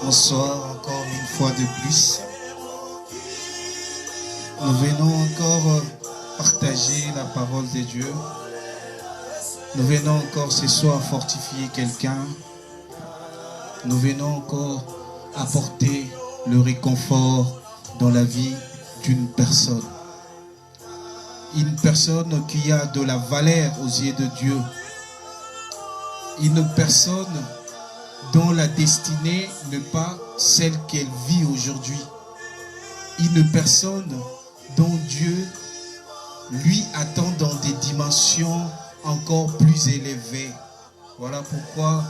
Bonsoir encore une fois de plus. Nous venons encore partager la parole de Dieu. Nous venons encore ce soir fortifier quelqu'un. Nous venons encore apporter le réconfort dans la vie d'une personne. Une personne qui a de la valeur aux yeux de Dieu. Une personne dont la destinée n'est pas celle qu'elle vit aujourd'hui. Une personne dont Dieu lui attend dans des dimensions encore plus élevées. Voilà pourquoi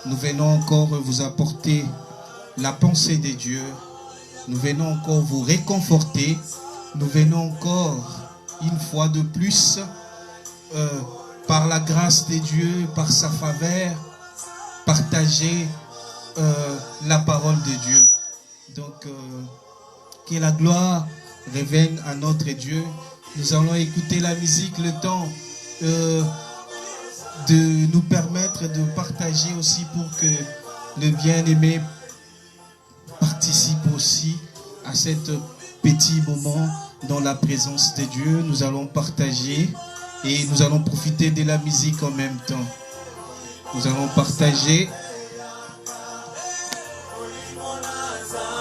nous venons encore vous apporter la pensée de Dieu. Nous venons encore vous réconforter. Nous venons encore une fois de plus par la grâce de Dieu, par sa faveur, partager la parole de Dieu. Donc, que la gloire revienne à notre Dieu. Nous allons écouter la musique, le temps de nous permettre de partager aussi pour que le bien-aimé participe aussi à cet petit moment dans la présence de Dieu. Nous allons partager et nous allons profiter de la musique en même temps. Nous allons partager.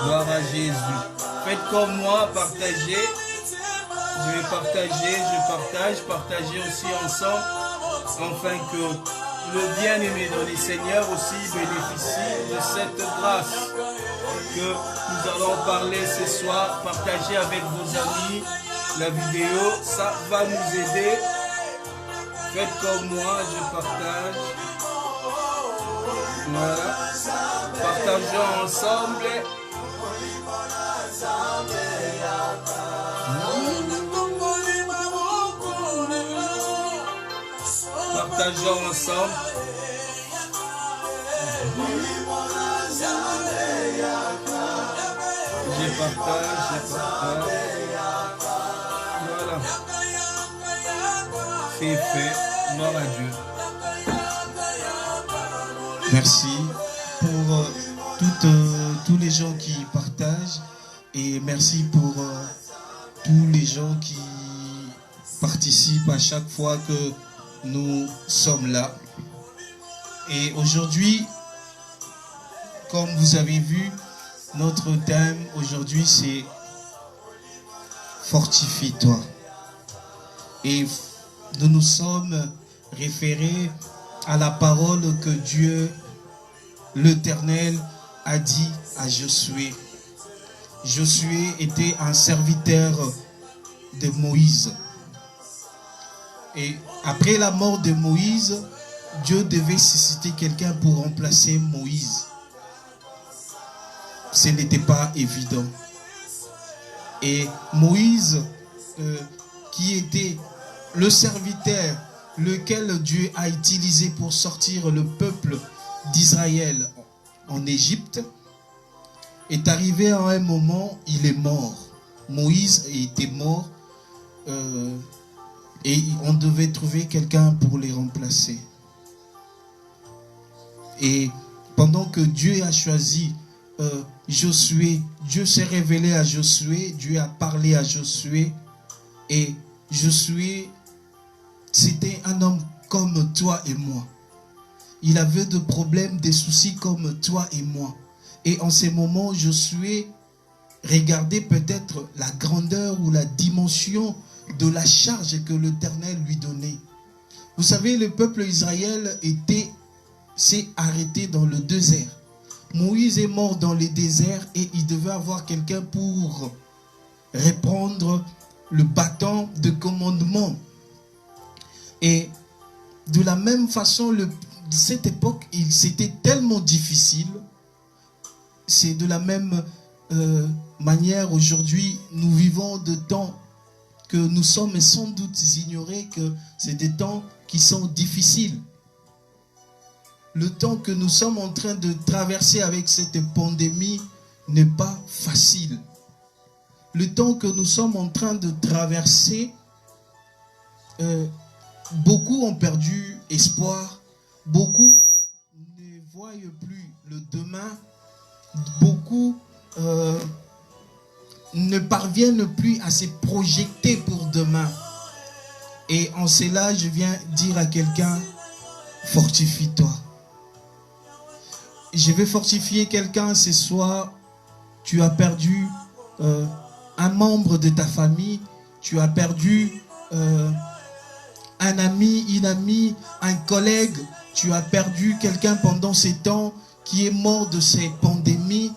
Gloire à Jésus. Faites comme moi, partagez. Je vais partager, partager aussi ensemble, afin que le bien-aimé dans les Seigneurs aussi bénéficie de cette grâce que nous allons parler ce soir. Partagez avec vos amis la vidéo, ça va nous aider. Faites comme moi, je partage. Voilà. Partageons ensemble. Partageons ensemble. Je partage. Voilà. C'est fait. Gloire à Dieu. Merci pour tous les gens qui partagent et merci pour tous les gens qui participent à chaque fois que nous sommes là. Et aujourd'hui, comme vous avez vu, notre thème aujourd'hui c'est Fortifie-toi. Et nous nous sommes référés à la parole que Dieu, l'Éternel, a dit à Josué. Josué était un serviteur de Moïse. Et après la mort de Moïse, Dieu devait susciter quelqu'un pour remplacer Moïse. Ce n'était pas évident. Et Moïse, qui était le serviteur, lequel Dieu a utilisé pour sortir le peuple d'Israël en Égypte, est arrivé à un moment, il est mort. Moïse était mort et on devait trouver quelqu'un pour les remplacer. Et pendant que Dieu a choisi Josué, Dieu s'est révélé à Josué, Dieu a parlé à Josué, et Josué, c'était un homme comme toi et moi. Il avait des problèmes, des soucis comme toi et moi. Et en ces moments, Josué regardait peut-être la grandeur ou la dimension de la charge que l'Éternel lui donnait. Vous savez, le peuple d'Israël s'est arrêté dans le désert. Moïse est mort dans le désert et il devait avoir quelqu'un pour reprendre le bâton de commandement. Et de la même façon, cette époque, c'était tellement difficile. C'est de la même manière aujourd'hui, nous vivons de temps que nous sommes sans doute ignorés que c'est des temps qui sont difficiles. Le temps que nous sommes en train de traverser avec cette pandémie n'est pas facile. Le temps que nous sommes en train de traverser, beaucoup ont perdu espoir. Beaucoup ne voient plus le demain. Beaucoup ne parviennent plus à se projeter pour demain. Et en cela, je viens dire à quelqu'un, fortifie-toi. Je vais fortifier quelqu'un ce soir. Tu as perdu un membre de ta famille. Tu as perdu un ami, une amie, un collègue. Tu as perdu quelqu'un pendant ces temps qui est mort de ces pandémies.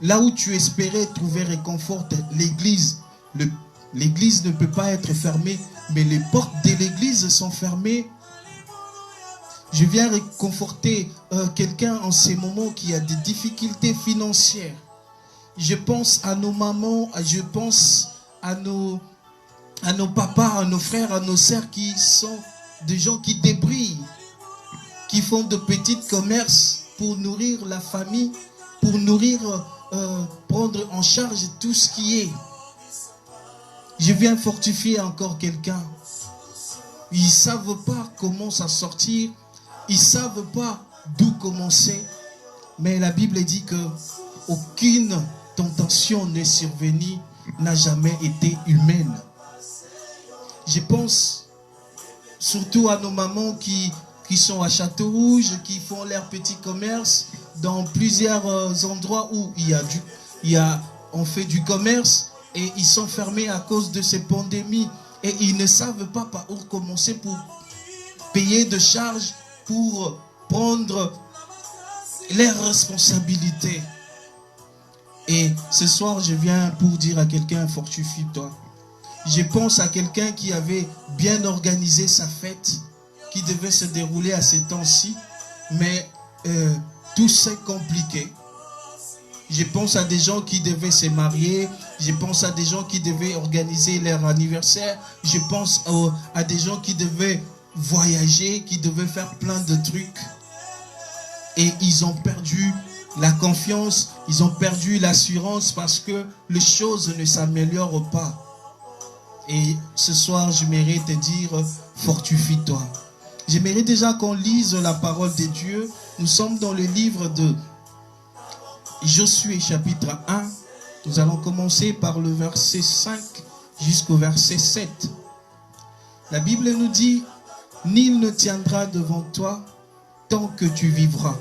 Là où tu espérais trouver réconfort, l'église. L'église ne peut pas être fermée, mais les portes de l'église sont fermées. Je viens réconforter quelqu'un en ces moments qui a des difficultés financières. Je pense à nos mamans, je pense à nos papas, à nos frères, à nos sœurs qui sont des gens qui débrouillent, qui font de petits commerces pour nourrir la famille, pour nourrir, prendre en charge tout ce qui est. Je viens fortifier encore quelqu'un. Ils ne savent pas comment s'en sortir. Ils ne savent pas d'où commencer. Mais la Bible dit que aucune tentation n'est survenue, n'a jamais été humaine. Je pense surtout à nos mamans qui sont à Château-Rouge, qui font leur petit commerce dans plusieurs endroits où on fait du commerce et ils sont fermés à cause de ces pandémies et ils ne savent pas par où commencer pour payer de charges, pour prendre leurs responsabilités. Et ce soir, je viens pour dire à quelqu'un, fortifie-toi. Je pense à quelqu'un qui avait bien organisé sa fête, qui devait se dérouler à ces temps-ci, mais tout s'est compliqué. Je pense à des gens qui devaient se marier, je pense à des gens qui devaient organiser leur anniversaire, je pense à des gens qui devaient voyager, qui devaient faire plein de trucs. Et ils ont perdu la confiance, ils ont perdu l'assurance parce que les choses ne s'améliorent pas. Et ce soir, j'aimerais te dire, fortifie-toi. J'aimerais déjà qu'on lise la parole de Dieu. Nous sommes dans le livre de Josué chapitre 1. Nous allons commencer par le verset 5 jusqu'au verset 7. La Bible nous dit, « Nul ne tiendra devant toi tant que tu vivras.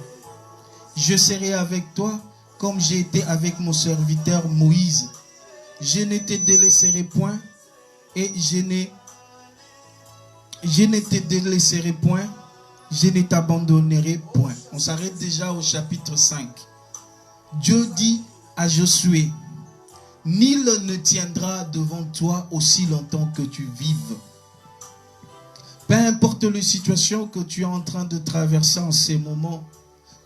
Je serai avec toi comme j'ai été avec mon serviteur Moïse. Je ne te délaisserai point et je ne te délaisserai point, je ne t'abandonnerai point. » On s'arrête déjà au chapitre 5. Dieu dit à Josué, « Nul ne tiendra devant toi aussi longtemps que tu vives. » Peu importe la situation que tu es en train de traverser en ces moments.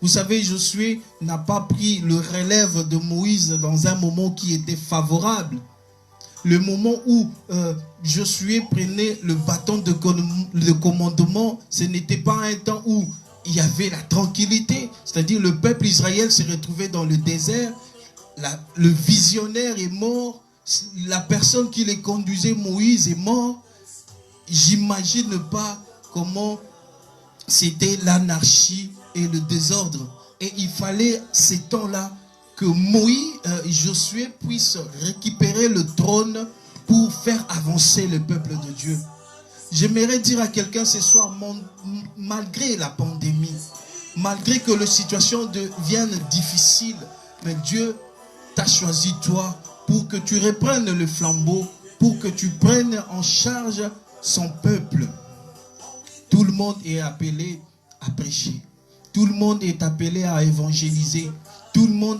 Vous savez, Josué n'a pas pris le relève de Moïse dans un moment qui était favorable. Le moment où Josué prenait le bâton de commandement, ce n'était pas un temps où il y avait la tranquillité. C'est-à-dire le peuple Israël s'est retrouvé dans le désert. Le visionnaire est mort. La personne qui les conduisait, Moïse, est mort. J'imagine pas comment c'était l'anarchie et le désordre. Et il fallait ces temps-là que Josué puisse récupérer le trône pour faire avancer le peuple de Dieu. J'aimerais dire à quelqu'un ce soir, malgré la pandémie, malgré que la situation devienne difficile, mais Dieu t'a choisi toi pour que tu reprennes le flambeau, pour que tu prennes en charge son peuple. Tout le monde est appelé à prêcher. Tout le monde est appelé à évangéliser. Tout le monde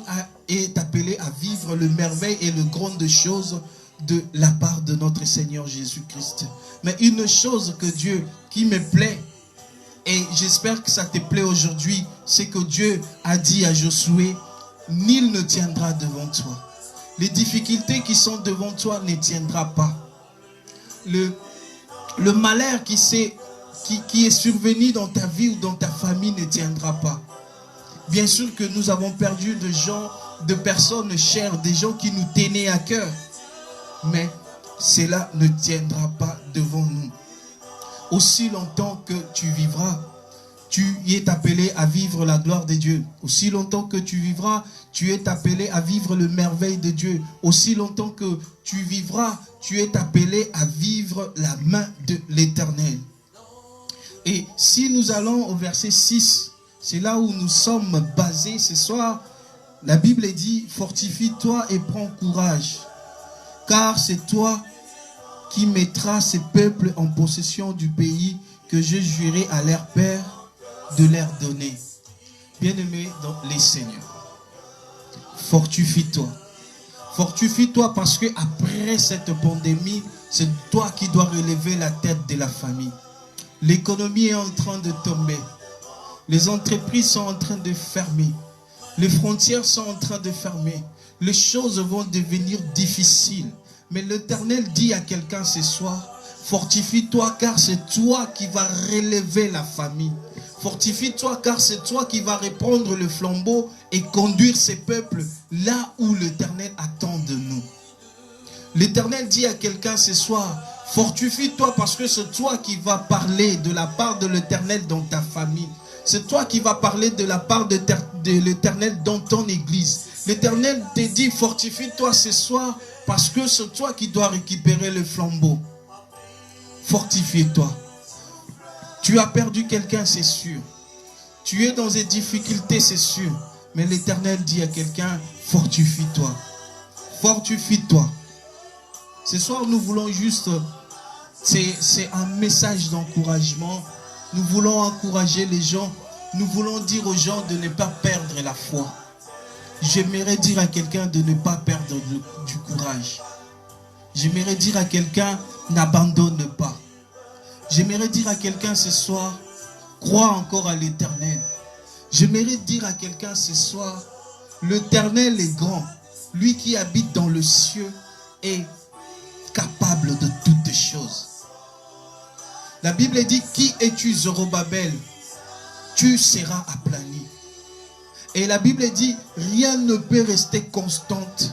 est appelé à vivre le merveille et le grandes choses de la part de notre Seigneur Jésus-Christ. Mais une chose que Dieu, qui me plaît, et j'espère que ça te plaît aujourd'hui, c'est que Dieu a dit à Josué, nul ne tiendra devant toi. Les difficultés qui sont devant toi ne tiendra pas. Le malheur qui est survenu dans ta vie ou dans ta famille ne tiendra pas. Bien sûr que nous avons perdu de gens, de personnes chères, des gens qui nous tenaient à cœur. Mais cela ne tiendra pas devant nous. Aussi longtemps que tu vivras, tu y es appelé à vivre la gloire de Dieu. Aussi longtemps que tu vivras, tu es appelé à vivre le merveille de Dieu. Aussi longtemps que tu vivras, tu es appelé à vivre la main de l'Éternel. Et si nous allons au verset 6, c'est là où nous sommes basés ce soir. La Bible dit, fortifie-toi et prends courage, car c'est toi qui mettras ces peuples en possession du pays que je jurai à leurs pères de leur donner. Bien-aimés dans les seigneurs, fortifie-toi. Fortifie-toi parce que après cette pandémie, c'est toi qui dois relever la tête de la famille. L'économie est en train de tomber. Les entreprises sont en train de fermer. Les frontières sont en train de fermer. Les choses vont devenir difficiles. Mais l'Éternel dit à quelqu'un ce soir, fortifie-toi car c'est toi qui vas relever la famille. Fortifie-toi car c'est toi qui vas reprendre le flambeau et conduire ces peuples là où l'Éternel attend de nous. L'Éternel dit à quelqu'un ce soir, fortifie-toi parce que c'est toi qui vas parler de la part de l'Éternel dans ta famille. C'est toi qui vas parler de la part de l'Éternel dans ton église. L'Éternel te dit, fortifie-toi ce soir parce que c'est toi qui dois récupérer le flambeau. Fortifie-toi. Tu as perdu quelqu'un, c'est sûr. Tu es dans des difficultés, c'est sûr. Mais l'Éternel dit à quelqu'un, fortifie-toi. Fortifie-toi. Ce soir, nous voulons juste, c'est un message d'encouragement. Nous voulons encourager les gens. Nous voulons dire aux gens de ne pas perdre la foi. J'aimerais dire à quelqu'un de ne pas perdre du courage. J'aimerais dire à quelqu'un, n'abandonne pas. J'aimerais dire à quelqu'un ce soir, crois encore à l'Éternel. J'aimerais dire à quelqu'un ce soir, l'Éternel est grand. Lui qui habite dans le ciel est capable de toutes choses. La Bible dit, qui es-tu, Zorobabel? Tu seras aplani. Et la Bible dit, rien ne peut rester constante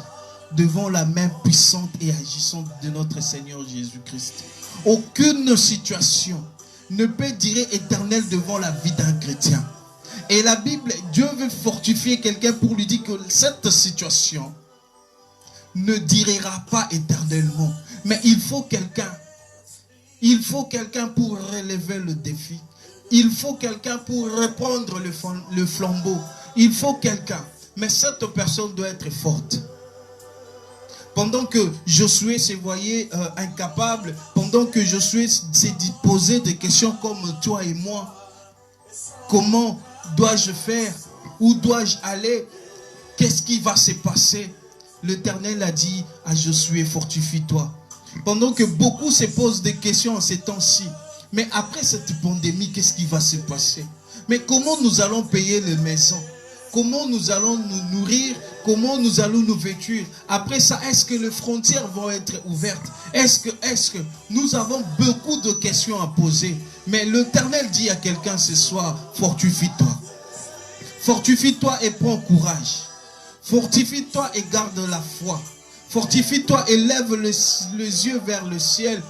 devant la main puissante et agissante de notre Seigneur Jésus-Christ. Aucune situation ne peut durer éternelle devant la vie d'un chrétien. Et la Bible, Dieu veut fortifier quelqu'un pour lui dire que cette situation ne durera pas éternellement. Mais il faut quelqu'un. Il faut quelqu'un pour relever le défi. Il faut quelqu'un pour reprendre le flambeau. Il faut quelqu'un. Mais cette personne doit être forte. Pendant que Josué se voyait incapable, pendant que Josué s'est posé des questions comme toi et moi, comment dois-je faire? Où dois-je aller? Qu'est-ce qui va se passer? L'Éternel a dit à Josué, fortifie-toi. Pendant que beaucoup se posent des questions en ces temps-ci, mais après cette pandémie, qu'est-ce qui va se passer? Mais comment nous allons payer les maisons? Comment nous allons nous nourrir? Comment nous allons nous vêtir? Après ça, est-ce que les frontières vont être ouvertes? Est-ce que nous avons beaucoup de questions à poser? Mais l'Éternel dit à quelqu'un ce soir, fortifie-toi. Fortifie-toi et prends courage. Fortifie-toi et garde la foi. Fortifie-toi et lève les yeux vers le ciel,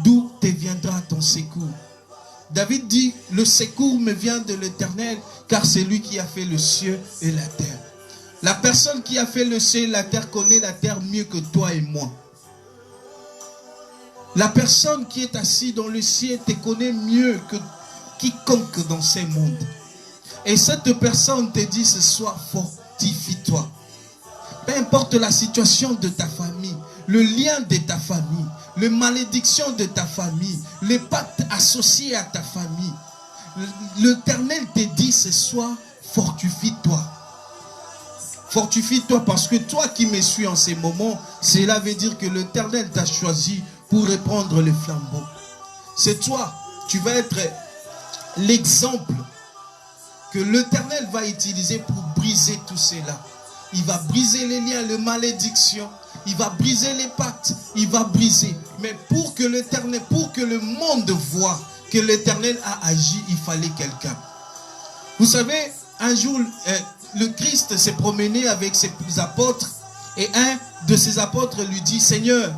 d'où te viendra ton secours. David dit, le secours me vient de l'Éternel, car c'est lui qui a fait le ciel et la terre. La personne qui a fait le ciel et la terre connaît la terre mieux que toi et moi. La personne qui est assise dans le ciel te connaît mieux que quiconque dans ce monde. Et cette personne te dit ce soir, fortifie-toi. Peu importe la situation de ta famille, le lien de ta famille, les malédictions de ta famille, les pactes associés à ta famille. L'Éternel te dit ce soir, fortifie-toi. Fortifie-toi parce que toi qui me suis en ces moments, cela veut dire que l'Éternel t'a choisi pour reprendre le flambeau. C'est toi, tu vas être l'exemple que l'Éternel va utiliser pour briser tout cela. Il va briser les liens, les malédictions. Il va briser les pactes. Il va briser. Mais pour que l'Éternel, pour que le monde voit que l'Éternel a agi, il fallait quelqu'un. Vous savez, un jour, le Christ s'est promené avec ses apôtres. Et un de ses apôtres lui dit, Seigneur,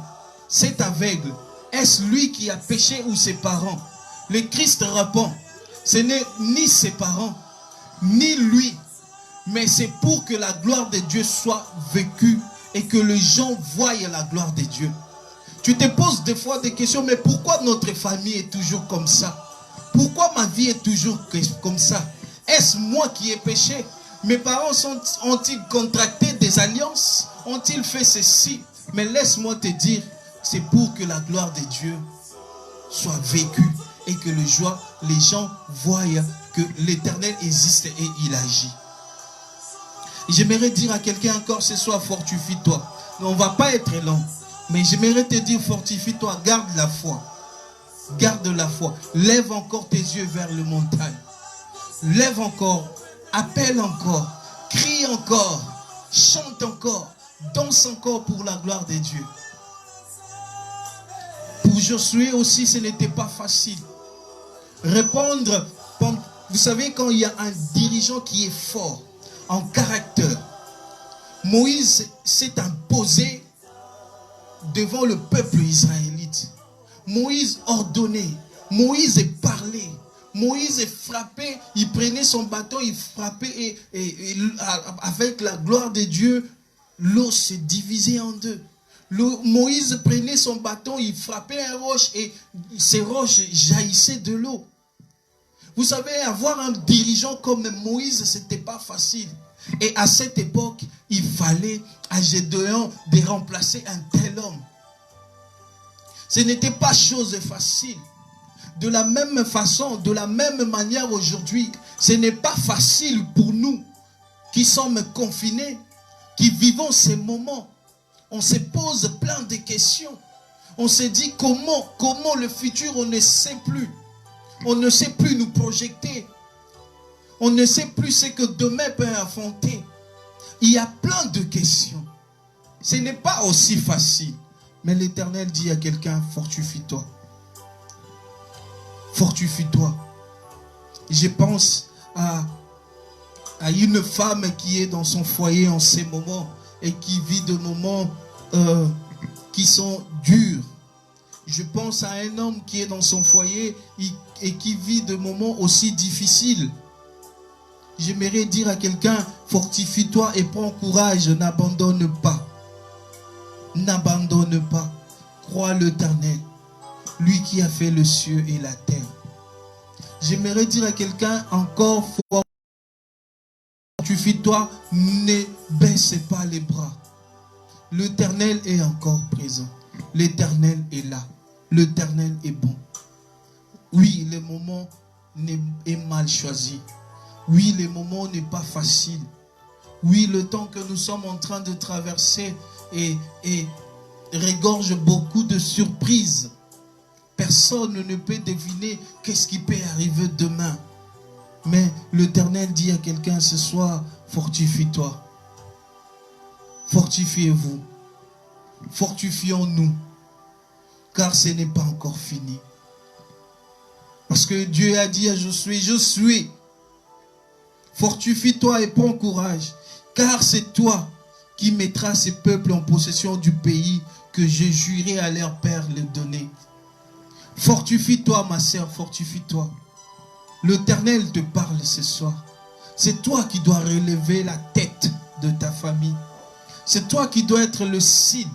cet aveugle, est-ce lui qui a péché ou ses parents? Le Christ répond, ce n'est ni ses parents, ni lui, mais c'est pour que la gloire de Dieu soit vécue et que les gens voient la gloire de Dieu. Tu te poses des fois des questions, mais pourquoi notre famille est toujours comme ça? Pourquoi ma vie est toujours comme ça? Est-ce moi qui ai péché? Mes parents ont-ils contracté des alliances? Ont-ils fait ceci? Mais laisse-moi te dire, c'est pour que la gloire de Dieu soit vécue et que les gens voient que l'Éternel existe et il agit. J'aimerais dire à quelqu'un encore ce soir, fortifie-toi. On ne va pas être lent, mais j'aimerais te dire, fortifie-toi, garde la foi. Garde la foi. Lève encore tes yeux vers le montagne. Lève encore, appelle encore, crie encore, chante encore, danse encore pour la gloire de Dieu. Pour Josué aussi, ce n'était pas facile. Répondre, vous savez, quand il y a un dirigeant qui est fort en caractère, Moïse s'est imposé devant le peuple israélite. Moïse ordonnait, Moïse parlait, Moïse frappait, il prenait son bâton, il frappait et avec la gloire de Dieu, l'eau se divisait en deux. Moïse prenait son bâton, il frappait un roche et ces roches jaillissaient de l'eau. Vous savez, avoir un dirigeant comme Moïse, ce n'était pas facile. Et à cette époque, il fallait à Gédéon de remplacer un tel homme. Ce n'était pas chose facile. De la même façon, de la même manière aujourd'hui, ce n'est pas facile pour nous qui sommes confinés, qui vivons ces moments. On se pose plein de questions. On se dit comment le futur, on ne sait plus. On ne sait plus nous projeter. On ne sait plus ce que demain peut affronter. Il y a plein de questions. Ce n'est pas aussi facile. Mais l'Éternel dit à quelqu'un, fortifie-toi. Fortifie-toi. Je pense à une femme qui est dans son foyer en ces moments et qui vit de moments qui sont durs. Je pense à un homme qui est dans son foyer et qui vit de moments aussi difficiles. J'aimerais dire à quelqu'un, fortifie-toi et prends courage, n'abandonne pas. N'abandonne pas. Crois l'Éternel, lui qui a fait le ciel et la terre. J'aimerais dire à quelqu'un encore, fortifie-toi, ne baisse pas les bras. L'Éternel est encore présent. L'Éternel est là. L'Éternel est bon. Oui, le moment est mal choisi. Oui, le moment n'est pas facile. Oui, le temps que nous sommes en train de traverser et regorge beaucoup de surprises. Personne ne peut deviner qu'est-ce qui peut arriver demain. Mais l'Éternel dit à quelqu'un ce soir, fortifie-toi. Fortifiez-vous. Fortifions-nous. Car ce n'est pas encore fini. Parce que Dieu a dit à Josué, Josué, fortifie-toi et prends courage. Car c'est toi qui mettras ces peuples en possession du pays que j'ai juré à leur père de donner. Fortifie-toi, ma sœur, fortifie-toi. L'Éternel te parle ce soir. C'est toi qui dois relever la tête de ta famille. C'est toi qui dois être le signe,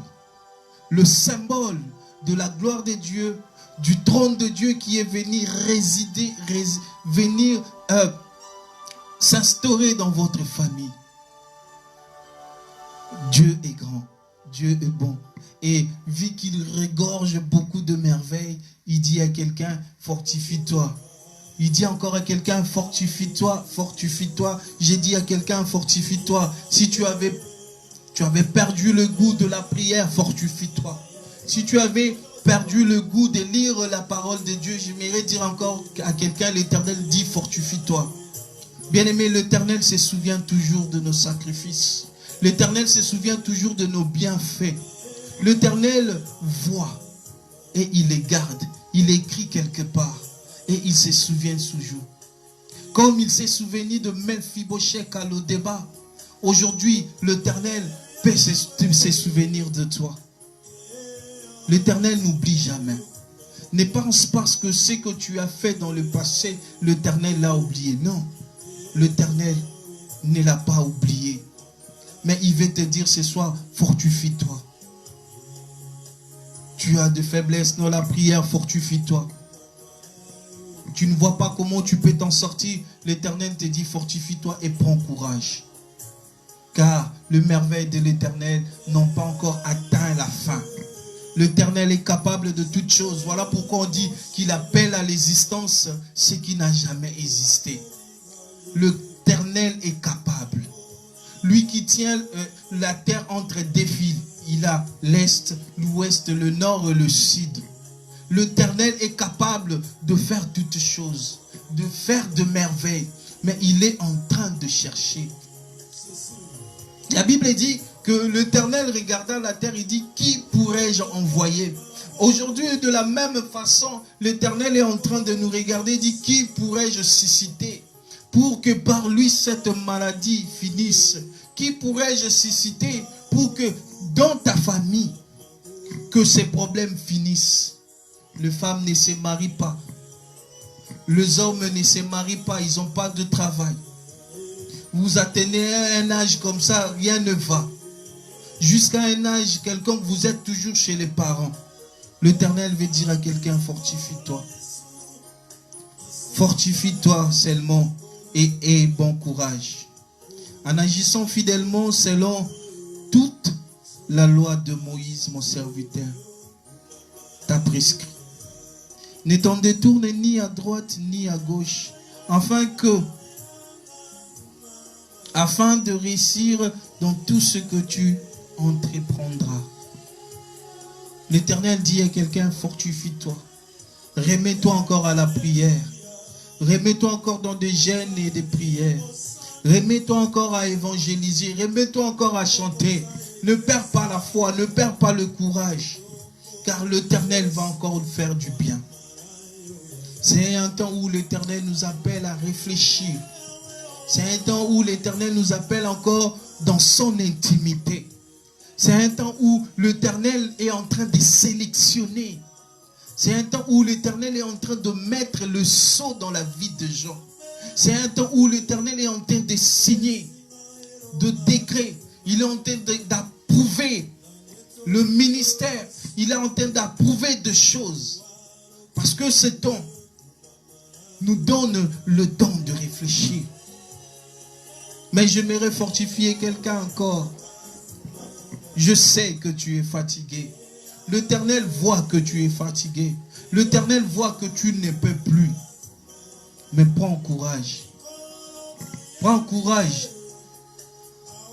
le symbole de la gloire de Dieu, du trône de Dieu qui est venu résider, venir s'instaurer dans votre famille. Dieu est grand, Dieu est bon. Et vu qu'il regorge beaucoup de merveilles, il dit à quelqu'un, fortifie-toi. Il dit encore à quelqu'un, fortifie-toi, fortifie-toi. J'ai dit à quelqu'un, fortifie-toi. Si tu avais perdu le goût de la prière, fortifie-toi. Si tu avais perdu le goût de lire la parole de Dieu, j'aimerais dire encore à quelqu'un, l'Éternel dit, fortifie-toi. Bien-aimé, l'Éternel se souvient toujours de nos sacrifices. L'Éternel se souvient toujours de nos bienfaits. L'Éternel voit et il les garde. Il écrit quelque part et il se souvient toujours. Comme il s'est souvenu de Mephibosheth à Lo-débat, aujourd'hui, l'Éternel peut se souvenir de toi. L'Éternel n'oublie jamais. Ne pense pas que ce que tu as fait dans le passé, l'Éternel l'a oublié. Non, l'Éternel ne l'a pas oublié. Mais il veut te dire ce soir, fortifie-toi. Tu as de faiblesses dans la prière, fortifie-toi. Tu ne vois pas comment tu peux t'en sortir. L'Éternel te dit, fortifie-toi et prends courage. Car les merveilles de l'Éternel n'ont pas encore atteint la fin. L'Éternel est capable de toutes choses. Voilà pourquoi on dit qu'il appelle à l'existence ce qui n'a jamais existé. L'Éternel est capable. Lui qui tient la terre entre deux fils. Il a l'Est, l'Ouest, le Nord et le Sud. L'Éternel est capable de faire toutes choses, de faire de merveilles. Mais il est en train de chercher. La Bible dit que l'Éternel regarda la terre, il dit, qui pourrais-je envoyer? Aujourd'hui, de la même façon, l'Éternel est en train de nous regarder, il dit, qui pourrais-je susciter pour que par lui cette maladie finisse? Qui pourrais-je susciter pour que dans ta famille, que ces problèmes finissent? Les femmes ne se marient pas. Les hommes ne se marient pas, ils n'ont pas de travail. Vous atteignez un âge comme ça, rien ne va. Jusqu'à un âge quelconque, vous êtes toujours chez les parents. L'Éternel veut dire à quelqu'un, fortifie-toi. Fortifie-toi seulement et aie bon courage. En agissant fidèlement selon toute la loi de Moïse, mon serviteur, t'a prescrit. Ne t'en détourne ni à droite ni à gauche, afin de réussir dans tout ce que tu entreprendras. L'Éternel dit à quelqu'un, fortifie-toi. Remets-toi encore à la prière. Remets-toi encore dans des jeûnes et des prières. Remets-toi encore à évangéliser. Remets-toi encore à chanter. Ne perds pas la foi, ne perds pas le courage. Car l'Éternel va encore faire du bien. C'est un temps où l'Éternel nous appelle à réfléchir. C'est un temps où l'Éternel nous appelle encore dans son intimité. C'est un temps où l'Éternel est en train de sélectionner. C'est un temps où l'Éternel est en train de mettre le sceau dans la vie de gens. C'est un temps où l'Éternel est en train de signer, de décret. Il est en train d'approuver le ministère. Il est en train d'approuver des choses. Parce que ce temps nous donne le temps de réfléchir. Mais j'aimerais fortifier quelqu'un encore. Je sais que tu es fatigué. L'Éternel voit que tu es fatigué. L'Éternel voit que tu ne peux plus. Mais prends courage. Prends courage.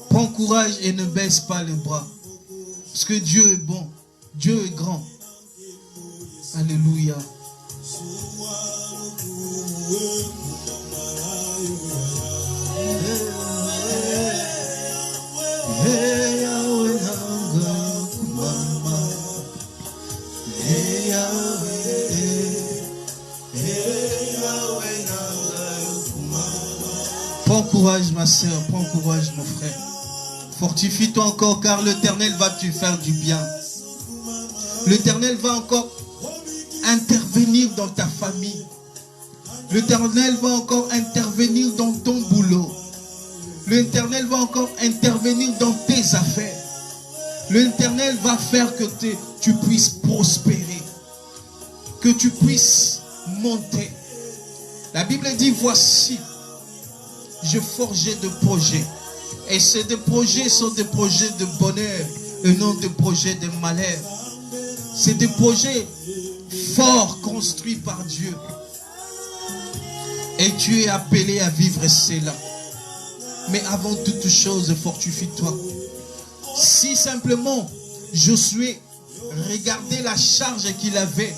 Prends courage et ne baisse pas les bras. Parce que Dieu est bon. Dieu est grand. Alléluia. Prends courage ma soeur, prends courage mon frère. Fortifie-toi encore car l'Éternel va te faire du bien. L'Éternel va encore intervenir dans ta famille. L'Éternel va encore intervenir dans ton boulot. L'Éternel va encore intervenir dans tes affaires. L'Éternel va faire que tu puisses prospérer. Que tu puisses monter. La Bible dit, voici, je forgeais des projets. Et ces projets sont des projets de bonheur et non des projets de malheur. C'est des projets forts construits par Dieu. Et tu es appelé à vivre cela. Mais avant toute chose, fortifie-toi. Si simplement Josué regardait la charge qu'il avait,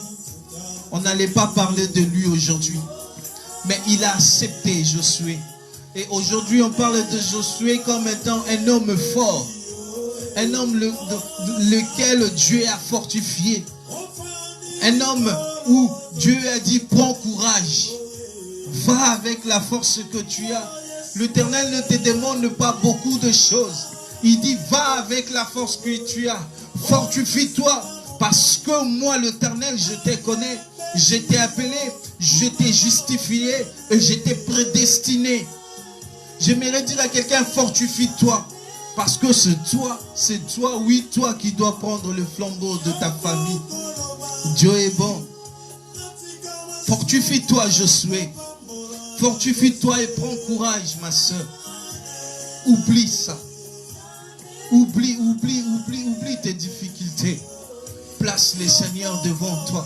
on n'allait pas parler de lui aujourd'hui. Mais il a accepté Josué. Et aujourd'hui, on parle de Josué comme étant un homme fort. Un homme lequel Dieu a fortifié. Un homme où Dieu a dit, prends courage. Va avec la force que tu as. L'Éternel ne te demande pas beaucoup de choses. Il dit, va avec la force que tu as. Fortifie-toi. Parce que moi, l'Éternel, je te connais, je t'ai appelé, je t'ai justifié et je t'ai prédestiné. J'aimerais dire à quelqu'un, fortifie-toi. Parce que c'est toi, oui, toi qui dois prendre le flambeau de ta famille. Dieu est bon. Fortifie-toi, Josué. Fortifie-toi et prends courage, ma soeur. Oublie ça. Oublie tes difficultés. Place les Seigneurs devant toi.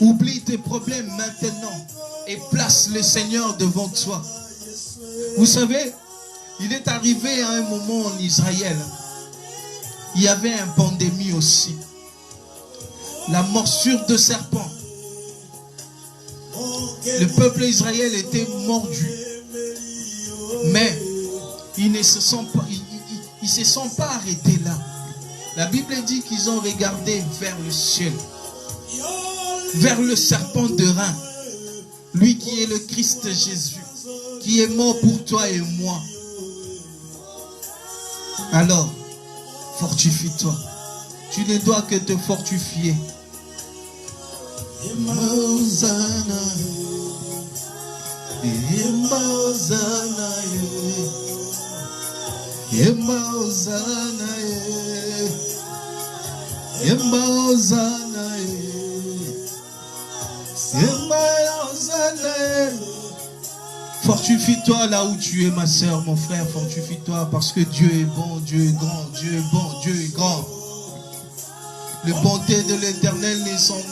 Oublie tes problèmes maintenant et place le Seigneur devant toi. Vous savez, il est arrivé à un moment en Israël, il y avait une pandémie aussi. La morsure de serpent. Le peuple d'Israël était mordu. Mais ils ne se sont pas arrêtés là. La Bible dit qu'ils ont regardé vers le ciel. Vers le serpent de rein. Lui qui est le Christ Jésus. Qui est mort pour toi et moi. Alors, fortifie-toi. Tu ne dois que te fortifier. Fortifie-toi là où tu es, ma soeur, mon frère. Fortifie-toi parce que Dieu est bon, Dieu est grand, Dieu est bon, Dieu est grand. Les bontés de l'Éternel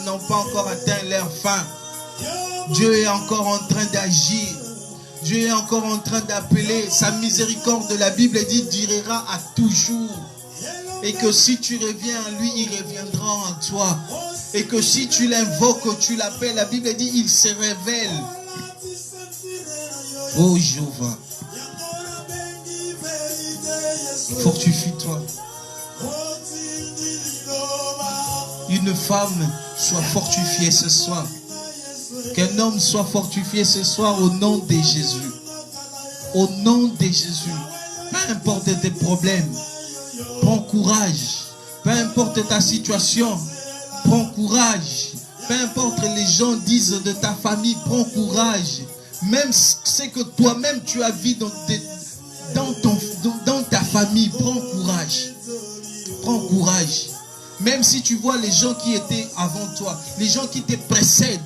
n'ont pas encore atteint leur fin. Dieu est encore en train d'agir. Dieu est encore en train d'appeler. Sa miséricorde, de la Bible dit, durera à toujours. Et que si tu reviens à lui, il reviendra en toi. Et que si tu l'invoques, tu l'appelles, la Bible dit, il se révèle. Oh Jéhovah, fortifie-toi. Une femme soit fortifiée ce soir. Qu'un homme soit fortifié ce soir au nom de Jésus. Au nom de Jésus. Peu importe tes problèmes, prends courage. Peu importe ta situation, prends courage. Peu importe les gens disent de ta famille, prends courage. Même ce que toi-même tu as vu dans ta famille, prends courage. Prends courage. Même si tu vois les gens qui étaient avant toi, les gens qui te précèdent,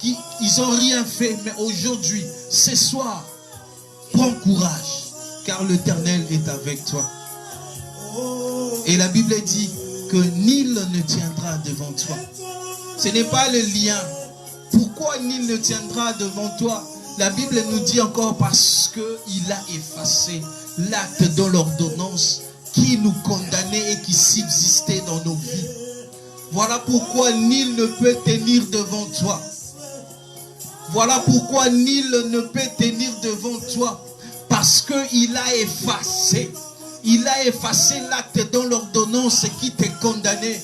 ils n'ont rien fait, mais aujourd'hui, ce soir, prends courage, car l'Éternel est avec toi. Et la Bible dit que nul ne tiendra devant toi. Ce n'est pas le lien. Pourquoi nul ne tiendra devant toi? La Bible nous dit encore parce qu'il a effacé l'acte de l'ordonnance qui nous condamnait et qui subsistait dans nos vies. Voilà pourquoi nul ne peut tenir devant toi. Voilà pourquoi nul ne peut tenir devant toi. Parce qu'il a effacé. Il a effacé l'acte de l'ordonnance qui te condamnait.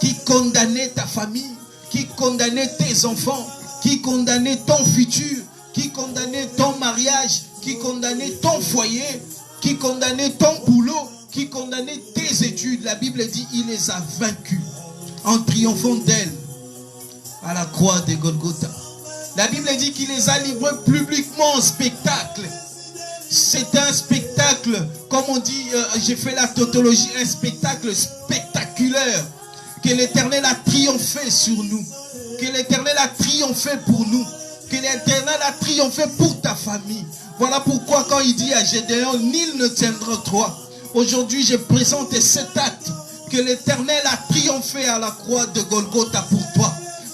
Qui condamnait ta famille. Qui condamnait tes enfants. Qui condamnait ton futur. Qui condamnait ton mariage. Qui condamnait ton foyer. Qui condamnait ton boulot. Qui condamnait tes études. La Bible dit il les a vaincus en triomphant d'elle à la croix de Golgotha. La Bible dit qu'il les a livrés publiquement en spectacle. C'est un spectacle, comme on dit, j'ai fait la tautologie, un spectacle spectaculaire. Que l'Éternel a triomphé sur nous. Que l'Éternel a triomphé pour nous. Que l'Éternel a triomphé pour ta famille. Voilà pourquoi quand il dit à Gédéon, nul ne tiendra toi. Aujourd'hui, je présente cet acte que l'Éternel a triomphé à la croix de Golgotha pour toi.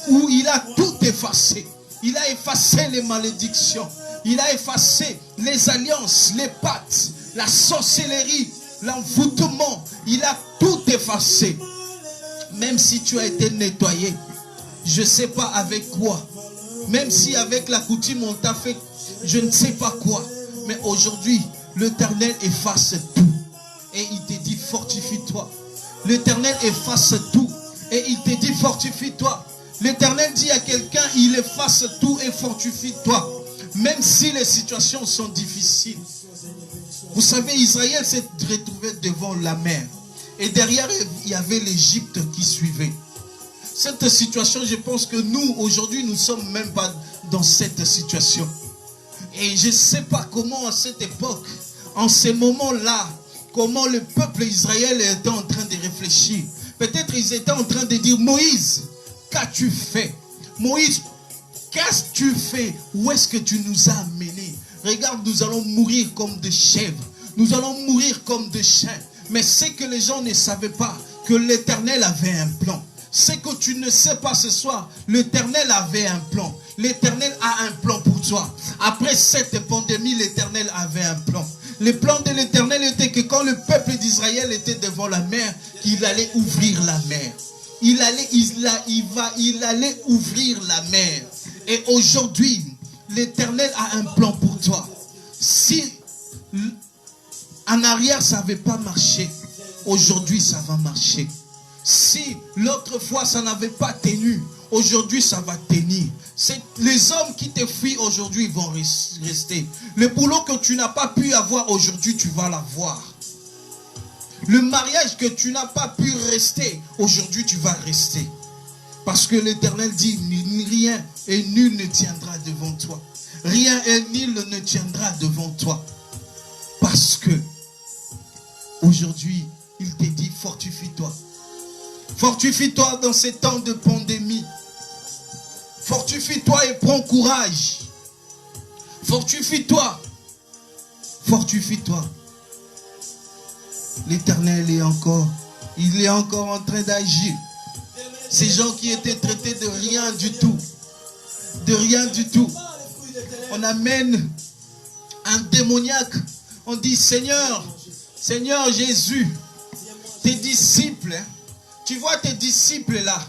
Où il a tout effacé. Il a effacé les malédictions. Il a effacé les alliances, les pactes, la sorcellerie, l'envoûtement. Il a tout effacé. Même si tu as été nettoyé, je ne sais pas avec quoi. Même si avec la coutume on t'a fait, je ne sais pas quoi. Mais aujourd'hui, l'Éternel efface tout. Et il te dit fortifie-toi. L'Éternel efface tout. Et il te dit fortifie-toi. L'Éternel dit à quelqu'un, il efface tout et fortifie-toi. Même si les situations sont difficiles. Vous savez, Israël s'est retrouvé devant la mer. Et derrière, il y avait l'Égypte qui suivait. Cette situation, je pense que nous, aujourd'hui, nous ne sommes même pas dans cette situation. Et je ne sais pas comment à cette époque, en ces moments-là, comment le peuple Israël était en train de réfléchir. Peut-être ils étaient en train de dire, Moïse, qu'as-tu fait? Moïse, qu'est-ce que tu fais? Où est-ce que tu nous as amenés? Regarde, nous allons mourir comme des chèvres. Nous allons mourir comme des chiens. Mais c'est que les gens ne savaient pas que l'Éternel avait un plan. C'est que tu ne sais pas ce soir, l'Éternel avait un plan. L'Éternel a un plan pour toi. Après cette pandémie, l'Éternel avait un plan. Le plan de l'Éternel était que quand le peuple d'Israël était devant la mer, qu'il allait ouvrir la mer. Il allait ouvrir la mer. Et aujourd'hui, l'Éternel a un plan pour toi. Si en arrière ça n'avait pas marché, aujourd'hui ça va marcher. Si l'autre fois ça n'avait pas tenu, aujourd'hui ça va tenir. Les hommes qui te fuient aujourd'hui vont rester. Le boulot que tu n'as pas pu avoir aujourd'hui, tu vas l'avoir. Le mariage que tu n'as pas pu rester, aujourd'hui tu vas rester. Parce que l'Éternel dit, rien et nul ne tiendra devant toi. Rien et nul ne tiendra devant toi. Parce que aujourd'hui, il te dit, fortifie-toi. Fortifie-toi dans ces temps de pandémie. Fortifie-toi et prends courage. Fortifie-toi. Fortifie-toi. L'Éternel est encore, il est encore en train d'agir. Ces gens qui étaient traités de rien du tout. De rien du tout. On amène un démoniaque. On dit, Seigneur, Seigneur Jésus, tes disciples, tu vois tes disciples là.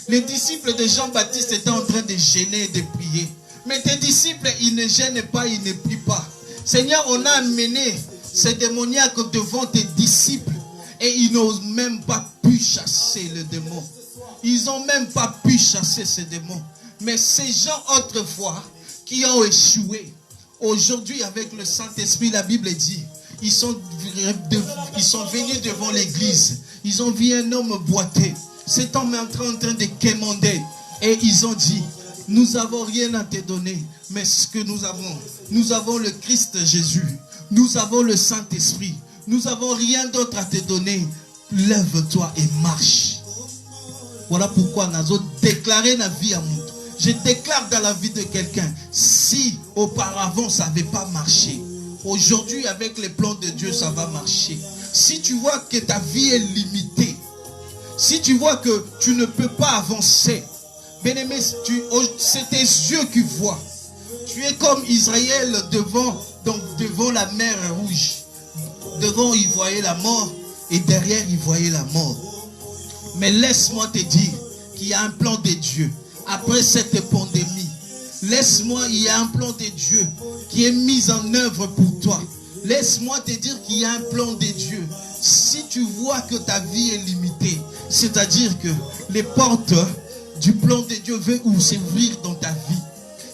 Les disciples de Jean-Baptiste étaient en train de gêner et de prier. Mais tes disciples, ils ne gênent pas, ils ne prient pas. Seigneur, on a amené ces démoniaques devant tes disciples. Et ils n'ont même pas pu chasser le démon. Ils n'ont même pas pu chasser ces démons. Mais ces gens autrefois qui ont échoué, aujourd'hui avec le Saint-Esprit, la Bible dit, ils sont venus devant l'église. Ils ont vu un homme boiter. Cet homme est en train de quémander. Et ils ont dit, nous n'avons rien à te donner. Mais ce que nous avons le Christ Jésus. Nous avons le Saint-Esprit. Nous n'avons rien d'autre à te donner. Lève-toi et marche. Voilà pourquoi nous avons déclaré la vie à nous. Je déclare dans la vie de quelqu'un, si auparavant ça n'avait pas marché, aujourd'hui avec les plans de Dieu ça va marcher. Si tu vois que ta vie est limitée, si tu vois que tu ne peux pas avancer, bien-aimé, c'est tes yeux qui voient. Tu es comme Israël devant la mer rouge. Devant il voyait la mort et derrière il voyait la mort. Mais laisse-moi te dire qu'il y a un plan de Dieu. Après cette pandémie, laisse-moi, il y a un plan de Dieu qui est mis en œuvre pour toi. Laisse-moi te dire qu'il y a un plan de Dieu. Si tu vois que ta vie est limitée, c'est-à-dire que les portes du plan de Dieu veulent s'ouvrir dans ta vie.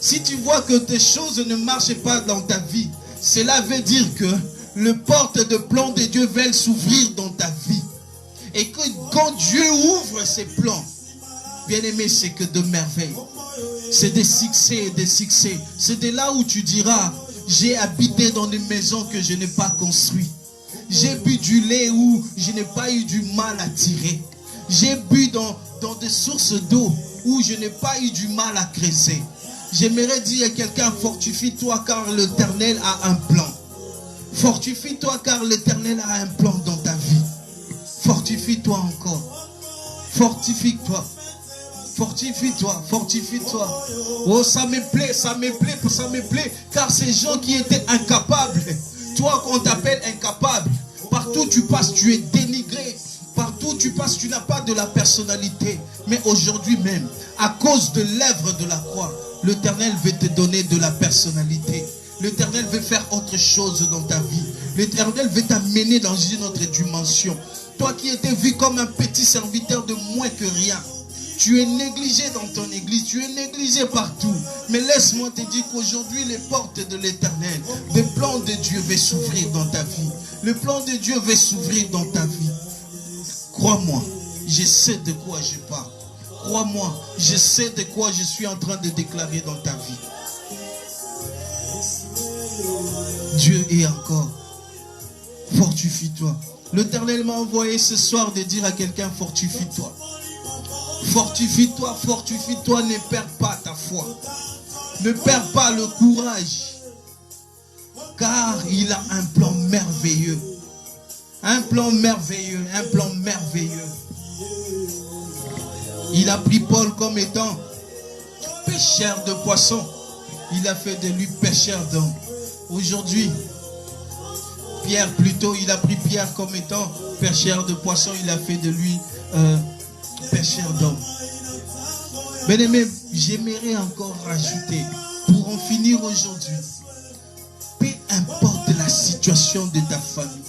Si tu vois que tes choses ne marchent pas dans ta vie, cela veut dire que les portes de plan de Dieu veulent s'ouvrir dans ta vie. Et que quand Dieu ouvre ses plans, bien aimé, c'est que de merveilles. C'est des succès et des succès. C'est de là où tu diras, j'ai habité dans des maisons que je n'ai pas construites. J'ai bu du lait où je n'ai pas eu du mal à tirer. J'ai bu dans des sources d'eau où je n'ai pas eu du mal à creuser. J'aimerais dire à quelqu'un, fortifie-toi car l'Éternel a un plan. Fortifie-toi car l'Éternel a un plan dans ta vie. Fortifie-toi encore. Fortifie-toi. Fortifie-toi, fortifie-toi. Oh, ça me plaît, ça me plaît, ça me plaît. Car ces gens qui étaient incapables, toi qu'on t'appelle incapable, partout tu passes, tu es dénigré. Partout tu passes, tu n'as pas de la personnalité. Mais aujourd'hui même, à cause de l'œuvre de la croix, l'Éternel veut te donner de la personnalité. L'Éternel veut faire autre chose dans ta vie. L'Éternel veut t'amener dans une autre dimension. Toi qui étais vu comme un petit serviteur de moins que rien. Tu es négligé dans ton église, tu es négligé partout. Mais laisse-moi te dire qu'aujourd'hui, les portes de l'Éternel, le plan de Dieu va s'ouvrir dans ta vie. Le plan de Dieu va s'ouvrir dans ta vie. crois-moi, je sais de quoi je parle. Crois-moi, je sais de quoi je suis en train de déclarer dans ta vie. Dieu est encore. Fortifie-toi. L'Éternel m'a envoyé ce soir de dire à quelqu'un, fortifie-toi. Fortifie-toi, fortifie-toi, ne perds pas ta foi. Ne perds pas le courage. Car il a un plan merveilleux. Un plan merveilleux, un plan merveilleux. Il a pris Paul comme étant pêcheur de poissons. Il a fait de lui pêcheur d'hommes. Aujourd'hui, Pierre plutôt, il a pris Pierre comme étant pêcheur de poissons. Il a fait de lui pêcheur d'hommes. Bien-aimé, j'aimerais encore rajouter, pour en finir aujourd'hui, peu importe la situation de ta famille,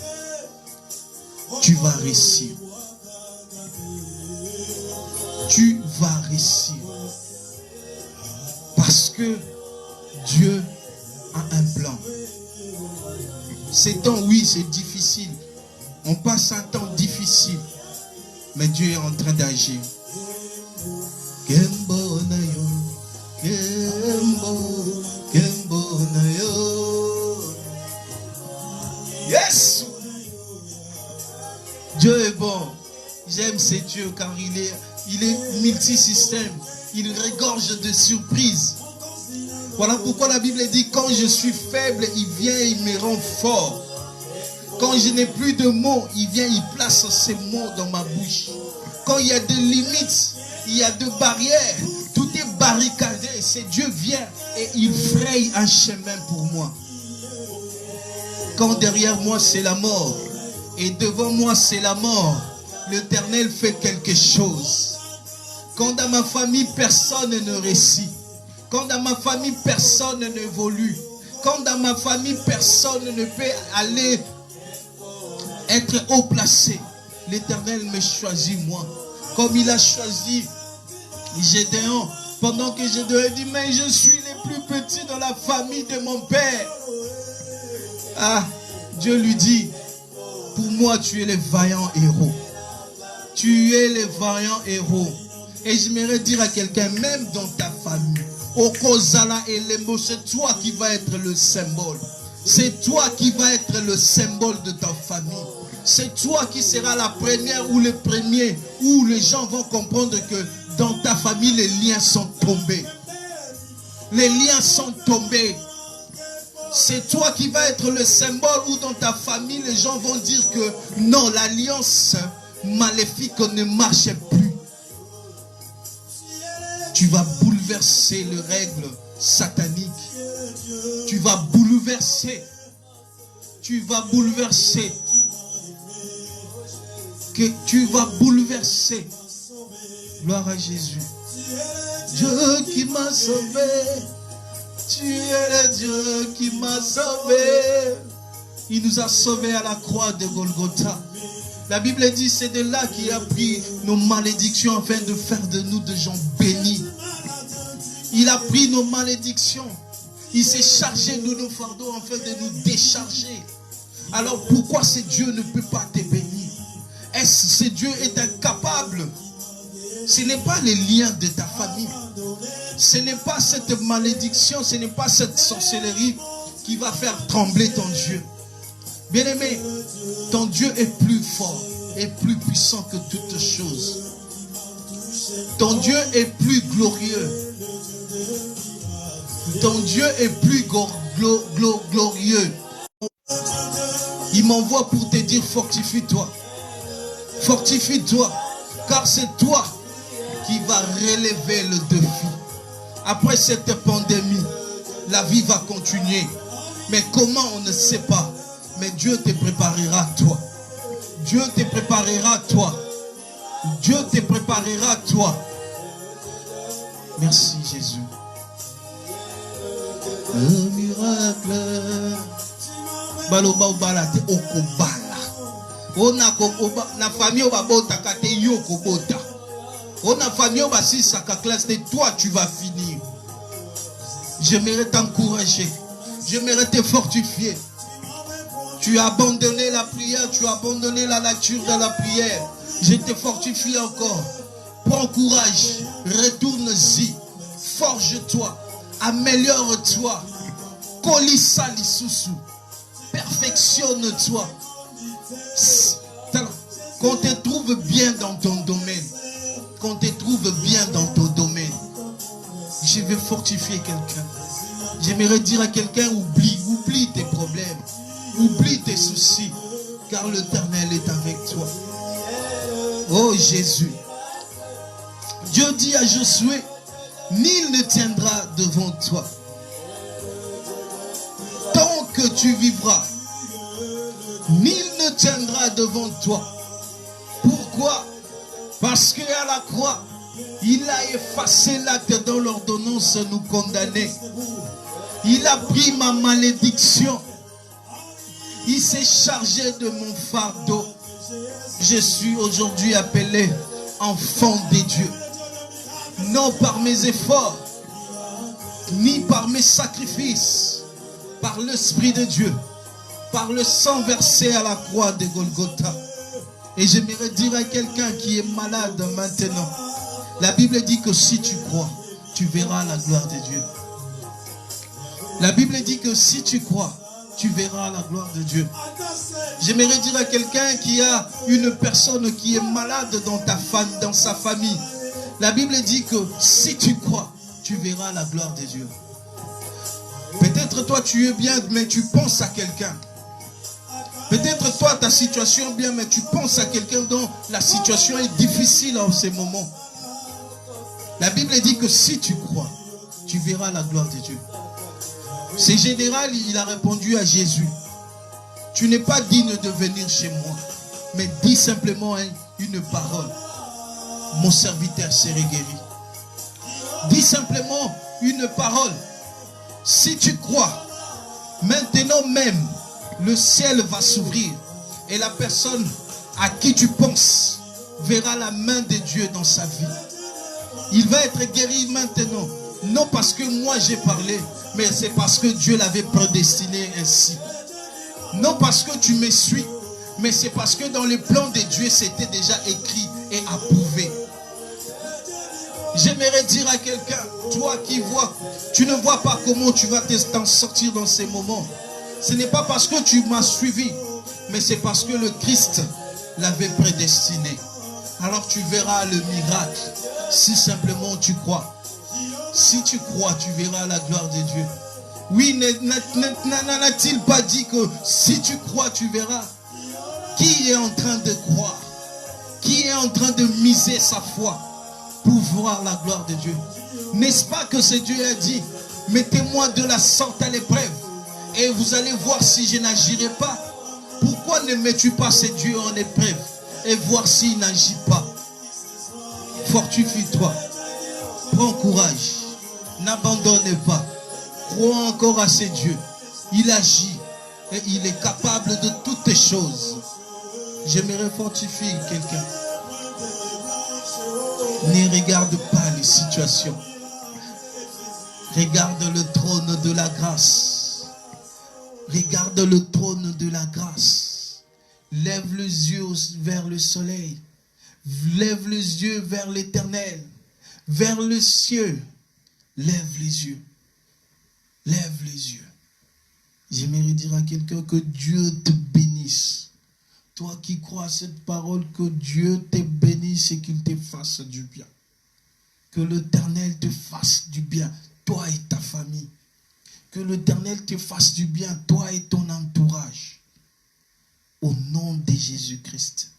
tu vas réussir. Tu vas réussir. Parce que Dieu a un plan. Ces temps, oui, c'est difficile. On passe un temps difficile. Mais Dieu est en train d'agir. Yes! Dieu est bon. J'aime ce Dieu car il est multisystème. Il regorge de surprises. Voilà pourquoi la Bible dit, quand je suis faible, il vient et il me rend fort. Quand je n'ai plus de mots, il vient, il place ces mots dans ma bouche. Quand il y a des limites, il y a des barrières, tout est barricadé. C'est Dieu vient et il fraye un chemin pour moi. Quand derrière moi c'est la mort et devant moi c'est la mort, l'Éternel fait quelque chose. Quand dans ma famille personne ne réussit, quand dans ma famille personne n'évolue, quand dans ma famille personne ne peut aller être haut placé, l'Éternel me choisit moi. Comme il a choisi Gédéon, pendant que Gédéon dit, mais je suis le plus petit dans la famille de mon père. Ah, Dieu lui dit, pour moi tu es le vaillant héros. Tu es le vaillant héros. Et j'aimerais dire à quelqu'un, même dans ta famille, Okozala et Lembo, c'est toi qui vas être le symbole. C'est toi qui vas être le symbole de ta famille. C'est toi qui seras la première ou le premier où les gens vont comprendre que dans ta famille, les liens sont tombés. Les liens sont tombés. C'est toi qui vas être le symbole où dans ta famille, les gens vont dire que non, l'alliance maléfique ne marche plus. Tu vas bouleverser les règles sataniques. Tu vas bouleverser. Tu vas bouleverser. Que tu vas bouleverser. Gloire à Jésus. Dieu qui m'a sauvé. Tu es le Dieu qui m'a sauvé. Il nous a sauvés à la croix de Golgotha. La Bible dit c'est de là qu'il a pris nos malédictions afin de faire de nous des gens bénis. Il a pris nos malédictions. Il s'est chargé de nos fardeaux afin de nous décharger. Alors pourquoi ce Dieu ne peut pas te bénir? Est-ce que ce Dieu est incapable? Ce n'est pas les liens de ta famille. Ce n'est pas cette malédiction, ce n'est pas cette sorcellerie qui va faire trembler ton Dieu. Bien-aimé, ton Dieu est plus fort et plus puissant que toutes choses. Ton Dieu est plus glorieux. Ton Dieu est plus glorieux. Il m'envoie pour te dire fortifie-toi. Fortifie-toi. Car c'est toi qui vas relever le défi. Après cette pandémie, la vie va continuer. Mais comment, on ne sait pas. Mais Dieu te préparera toi. Dieu te préparera toi. Dieu te préparera toi. Merci Jésus. Le miracle. Baloba balate okobala. Ona kokoba na famille obabota kate yo kobota. Ona famille obasi saka classe de toi tu vas finir. J'aimerais t'encourager. J'aimerais te fortifier. Tu as abandonné la prière, tu as abandonné la lecture de la prière. Je te fortifie encore. Prends courage. Retourne-y. Forge-toi. Améliore-toi. Kolissa lisusu. Perfectionne-toi. Qu'on te trouve bien dans ton domaine. Qu'on te trouve bien dans ton domaine. Je vais fortifier quelqu'un. J'aimerais dire à quelqu'un, oublie tes problèmes. Oublie tes soucis. Car l'Éternel est avec toi. Oh Jésus. Dieu dit à Josué, nul ne tiendra devant toi. Tant que tu vivras, nul ne tiendra devant toi. Pourquoi? Parce qu'à la croix, il a effacé l'acte dont l'ordonnance nous condamnait. Il a pris ma malédiction. Il s'est chargé de mon fardeau. Je suis aujourd'hui appelé enfant de Dieu. Non par mes efforts, ni par mes sacrifices, par l'Esprit de Dieu, par le sang versé à la croix de Golgotha. Et j'aimerais dire à quelqu'un qui est malade maintenant, la Bible dit que si tu crois, tu verras la gloire de Dieu. La Bible dit que si tu crois, tu verras la gloire de Dieu. J'aimerais dire à quelqu'un qui a une personne qui est malade dans sa famille. La Bible dit que si tu crois, tu verras la gloire de Dieu. Peut-être toi tu es bien, mais tu penses à quelqu'un. Peut-être toi ta situation est bien, mais tu penses à quelqu'un dont la situation est difficile en ces moments. La Bible dit que si tu crois, tu verras la gloire de Dieu. C'est général, il a répondu à Jésus. Tu n'es pas digne de venir chez moi, mais dis simplement une parole. Mon serviteur sera guéri. Dis simplement une parole. Si tu crois, maintenant même, le ciel va s'ouvrir et la personne à qui tu penses verra la main de Dieu dans sa vie. Il va être guéri maintenant. Non parce que moi j'ai parlé, mais c'est parce que Dieu l'avait prédestiné ainsi. Non parce que tu me suis, mais c'est parce que dans le plan de Dieu, c'était déjà écrit et approuvé. J'aimerais dire à quelqu'un, toi qui vois, tu ne vois pas comment tu vas t'en sortir dans ces moments. Ce n'est pas parce que tu m'as suivi, mais c'est parce que le Christ l'avait prédestiné. Alors tu verras le miracle, si simplement tu crois. Si tu crois, tu verras la gloire de Dieu. Oui, n'a-t-il pas dit que si tu crois, tu verras? Qui est en train de croire? Qui est en train de miser sa foi pour voir la gloire de Dieu? N'est-ce pas que ce Dieu a dit, mettez-moi de la sorte à l'épreuve et vous allez voir si je n'agirai pas? Pourquoi ne mets-tu pas ce Dieu en épreuve et voir s'il n'agit pas? Fortifie-toi. Prends courage. N'abandonne pas. Crois encore à ce Dieu. Il agit et il est capable de toutes choses. J'aimerais fortifier quelqu'un. Ne regarde pas les situations. Regarde le trône de la grâce. Regarde le trône de la grâce. Lève les yeux vers le soleil. Lève les yeux vers l'Éternel. Vers le ciel. Lève les yeux. Lève les yeux. J'aimerais dire à quelqu'un que Dieu te bénisse. Toi qui crois à cette parole, que Dieu te bénisse et qu'il te fasse du bien. Que l'Éternel te fasse du bien, toi et ta famille. Que l'Éternel te fasse du bien, toi et ton entourage. Au nom de Jésus-Christ.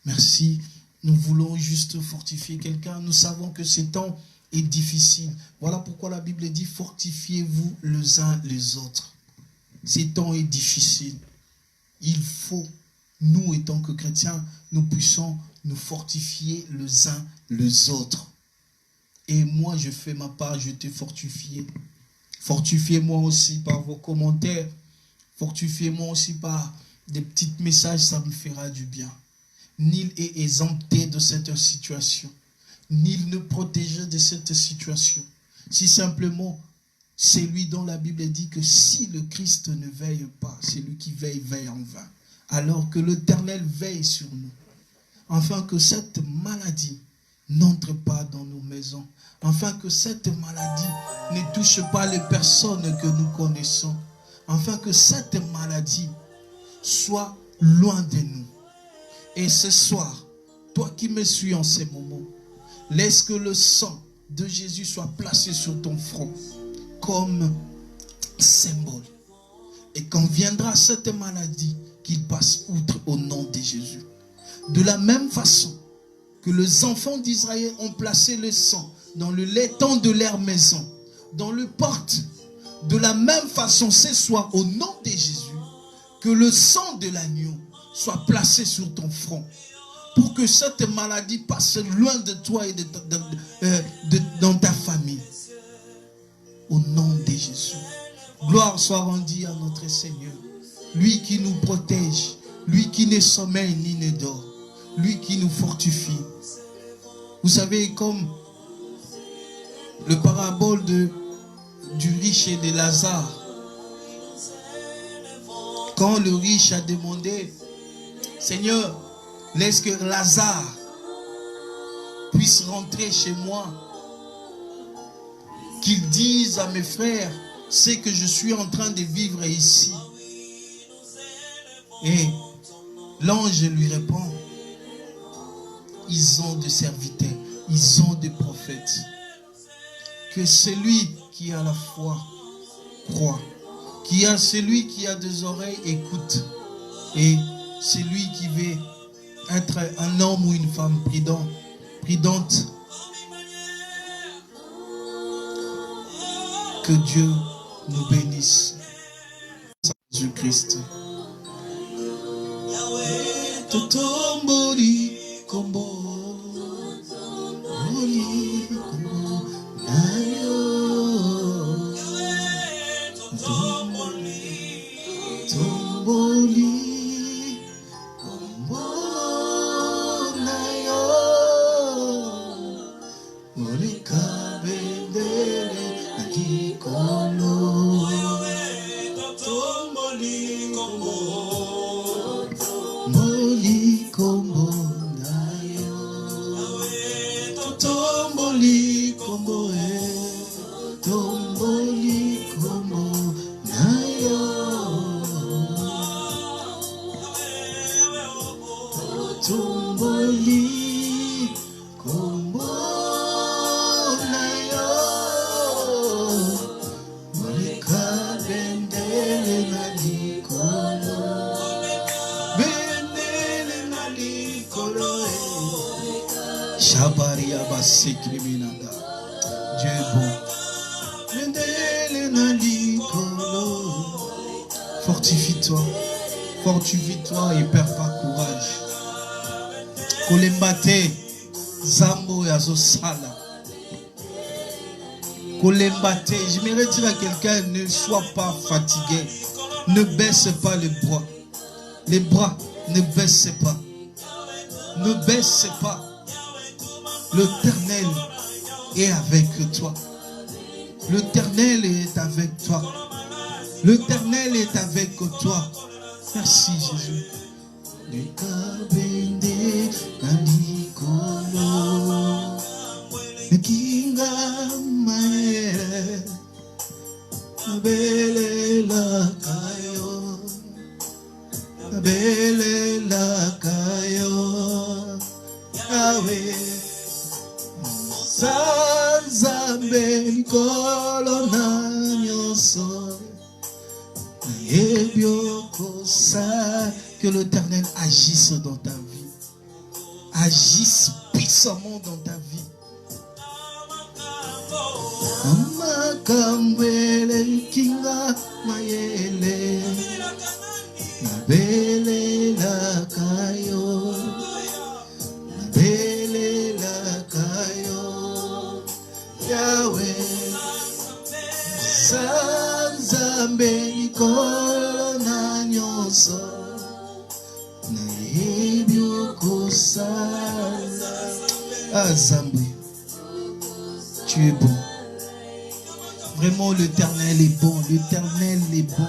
Merci. Nous voulons juste fortifier quelqu'un. Nous savons que ce temps est difficile. Voilà pourquoi la Bible dit, fortifiez-vous les uns les autres. Ce temps est difficile. Il faut, nous étant que chrétiens, nous puissions nous fortifier les uns les autres. Et moi, je fais ma part, je te fortifie. Fortifiez-moi aussi par vos commentaires. Fortifiez-moi aussi par des petits messages, ça me fera du bien. Nul est exempté de cette situation. Nul ne protégé de cette situation. Si simplement, c'est lui dont la Bible dit que si le Christ ne veille pas, celui qui veille, veille en vain. Alors que l'Éternel veille sur nous. afin que cette maladie n'entre pas dans nos maisons, afin que cette maladie ne touche pas les personnes que nous connaissons, afin que cette maladie soit loin de nous. Et ce soir, toi qui me suis en ces moments, laisse que le sang de Jésus soit placé sur ton front comme symbole. Et quand viendra cette maladie, qu'il passe outre au nom de Jésus. De la même façon que les enfants d'Israël ont placé le sang dans le laiton de leur maison, dans le porte, de la même façon ce soir, au nom de Jésus, que le sang de l'agneau soit placé sur ton front, pour que cette maladie passe loin de toi et dans ta famille. Au nom de Jésus. Gloire soit rendue à notre Seigneur. Lui qui nous protège, lui qui ne sommeille ni ne dort, lui qui nous fortifie. Vous savez, comme le parabole du riche et de Lazare, quand le riche a demandé, Seigneur, laisse que Lazare puisse rentrer chez moi, qu'il dise à mes frères ce que je suis en train de vivre ici. Et l'ange lui répond, ils ont des serviteurs, ils ont des prophètes. Que celui qui a la foi croit, celui qui a des oreilles écoute, et celui qui veut être un homme ou une femme prudente, que Dieu nous bénisse. Jésus-Christ. Totomboli kombo oli kombo nayo tomboli kombo nayo oli kabendele akikono tomboli kombo kombo nayo tomboli kombo tomboli kombo nayo tomboli kombo nayo moleka bendele na likolo Shabaria basikri minada. Dieu est bon. Fortifie-toi. Fortifie-toi et perds pas courage. Kolembate Zambo Yazosala. Kolembate. J'aimerais dire à quelqu'un, ne sois pas fatigué. Ne baisse pas les bras. Les bras, ne baisse pas. Ne baisse pas. L'Éternel est avec toi. L'Éternel est avec toi. L'Éternel est avec toi. Merci Jésus. Que l'Éternel agisse dans ta vie. Agisse puissamment dans ta vie. Ah Zambé, tu es bon. Vraiment l'Éternel est bon. L'Éternel est bon.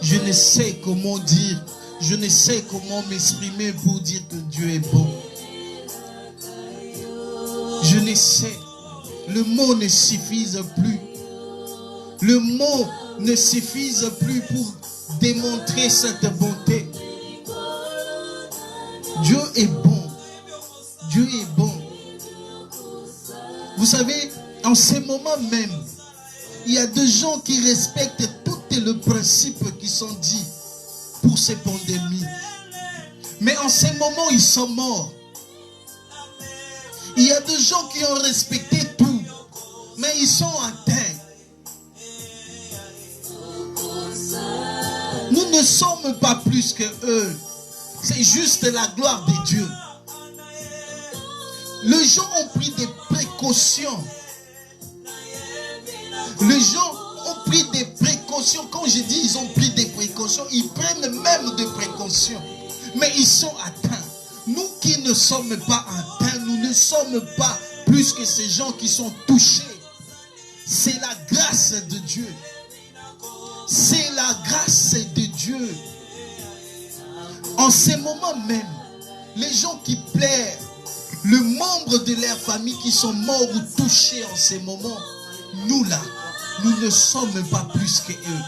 Je ne sais comment dire Je ne sais comment m'exprimer pour dire que Dieu est bon. Je ne sais. Le mot ne suffise plus. Le mot ne suffise plus pour démontrer cette bonté. Dieu est bon. Dieu est bon. Vous savez, en ces moments même, il y a des gens qui respectent tous les principes qui sont dits pour ces pandémies. Mais en ces moments, ils sont morts. Il y a des gens qui ont respecté tout, mais ils sont atteints. Nous ne sommes pas plus que eux. C'est juste la gloire de Dieu. Les gens ont pris des précautions. Les gens ont pris des précautions. Quand je dis ils ont pris des précautions, ils prennent même des précautions. Mais ils sont atteints. Nous qui ne sommes pas atteints, nous ne sommes pas plus que ces gens qui sont touchés. C'est la grâce de Dieu. C'est la grâce de Dieu. En ces moments même, les gens qui pleurent, les membres de leur famille qui sont morts ou touchés en ces moments, nous là, nous ne sommes pas plus que eux.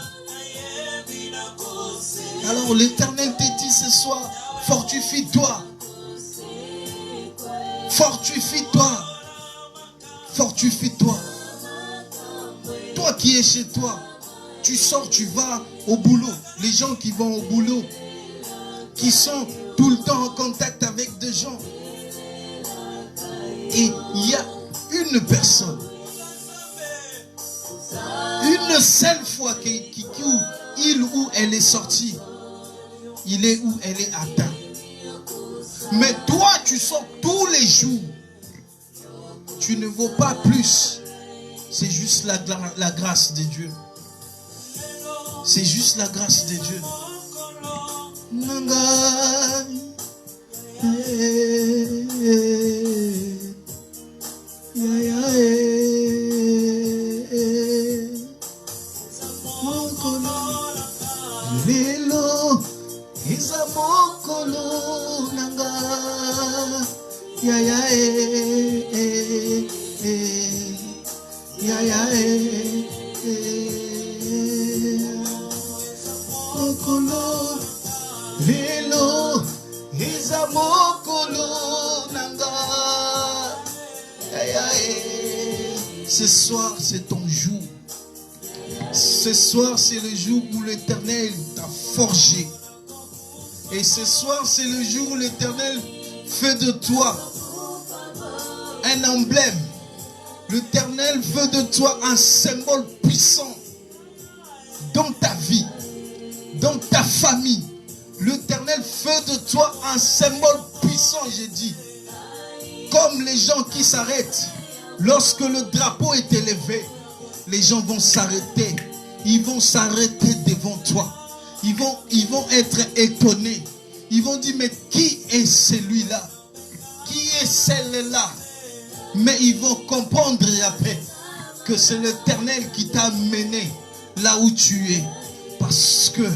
Alors l'Éternel te dit ce soir, fortifie-toi. Fortifie-toi. Fortifie-toi. Toi qui es chez toi, tu sors, tu vas au boulot. Les gens qui vont au boulot, qui sont tout le temps en contact avec des gens. Et il y a une personne, une seule fois où il ou elle est sorti, il est ou elle est atteint. Mais toi, tu sors tous les jours. Tu ne vaux pas plus. C'est juste la grâce de Dieu. C'est juste la grâce de Dieu. Ce soir, c'est ton jour. Ce soir, c'est le jour où l'Éternel t'a forgé. Et ce soir, c'est le jour où l'Éternel fait de toi un emblème. L'Éternel fait de toi un symbole puissant dans ta vie, dans ta famille. L'Éternel fait de toi un symbole puissant, j'ai dit. Comme les gens qui s'arrêtent. Lorsque le drapeau est élevé, les gens vont s'arrêter. Ils vont s'arrêter devant toi. Ils vont être étonnés. Ils vont dire, mais qui est celui-là? Qui est celle-là? Mais ils vont comprendre après que c'est l'Éternel qui t'a mené là où tu es. Parce que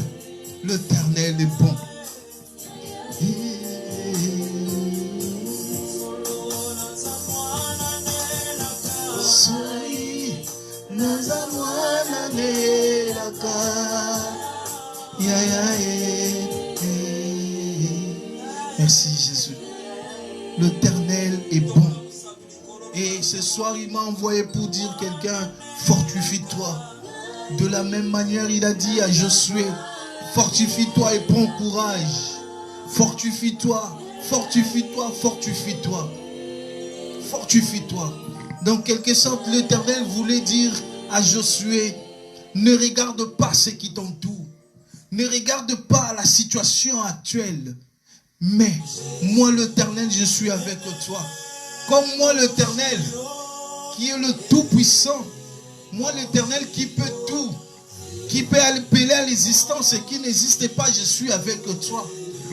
l'Éternel est bon. Merci Jésus. L'Éternel est bon. Et ce soir, il m'a envoyé pour dire quelqu'un, fortifie-toi. De la même manière, il a dit à Josué, fortifie-toi et prends courage. Fortifie-toi, fortifie-toi, fortifie-toi. Fortifie-toi. Dans quelque sorte, l'Éternel voulait dire à Josué, ne regarde pas ce qui t'entoure. Ne regarde pas la situation actuelle. Mais moi l'Éternel, je suis avec toi. Comme moi l'Éternel, qui est le Tout-Puissant. Moi l'Éternel qui peut tout. Qui peut appeler à l'existence et qui n'existe pas, je suis avec toi.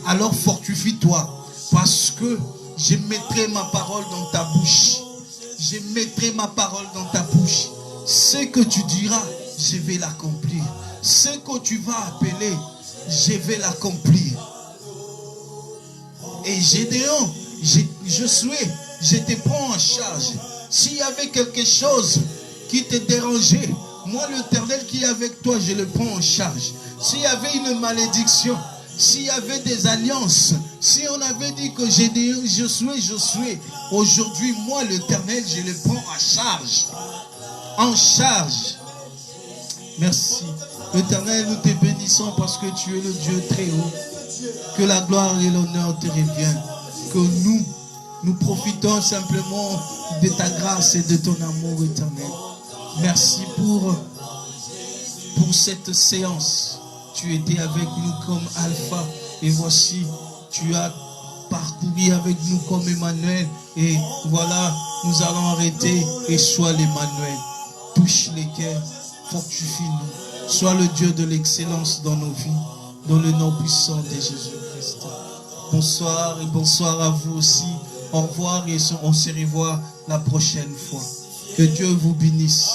Alors fortifie-toi. Parce que je mettrai ma parole dans ta bouche. Je mettrai ma parole dans ta bouche. Ce que tu diras, je vais l'accomplir. Ce que tu vas appeler, je vais l'accomplir. Et Gédéon, Josué, je te prends en charge. S'il y avait quelque chose qui te dérangeait, moi l'Éternel qui est avec toi, je le prends en charge. S'il y avait une malédiction, s'il y avait des alliances, si on avait dit que Gédéon, Josué, aujourd'hui, moi l'Éternel, je le prends en charge. En charge. Merci. L'Éternel, nous te bénissons parce que tu es le Dieu très haut. Que la gloire et l'honneur te reviennent. Que nous profitons simplement de ta grâce et de ton amour éternel. Merci pour cette séance. Tu étais avec nous comme Alpha. Et voici, tu as parcouru avec nous comme Emmanuel. Et voilà, nous allons arrêter et sois l'Emmanuel. Touche les cœurs, fortifie-nous. Sois le Dieu de l'excellence dans nos vies. Dans le nom puissant de Jésus-Christ. Bonsoir et bonsoir à vous aussi. Au revoir et on se revoit la prochaine fois. Que Dieu vous bénisse.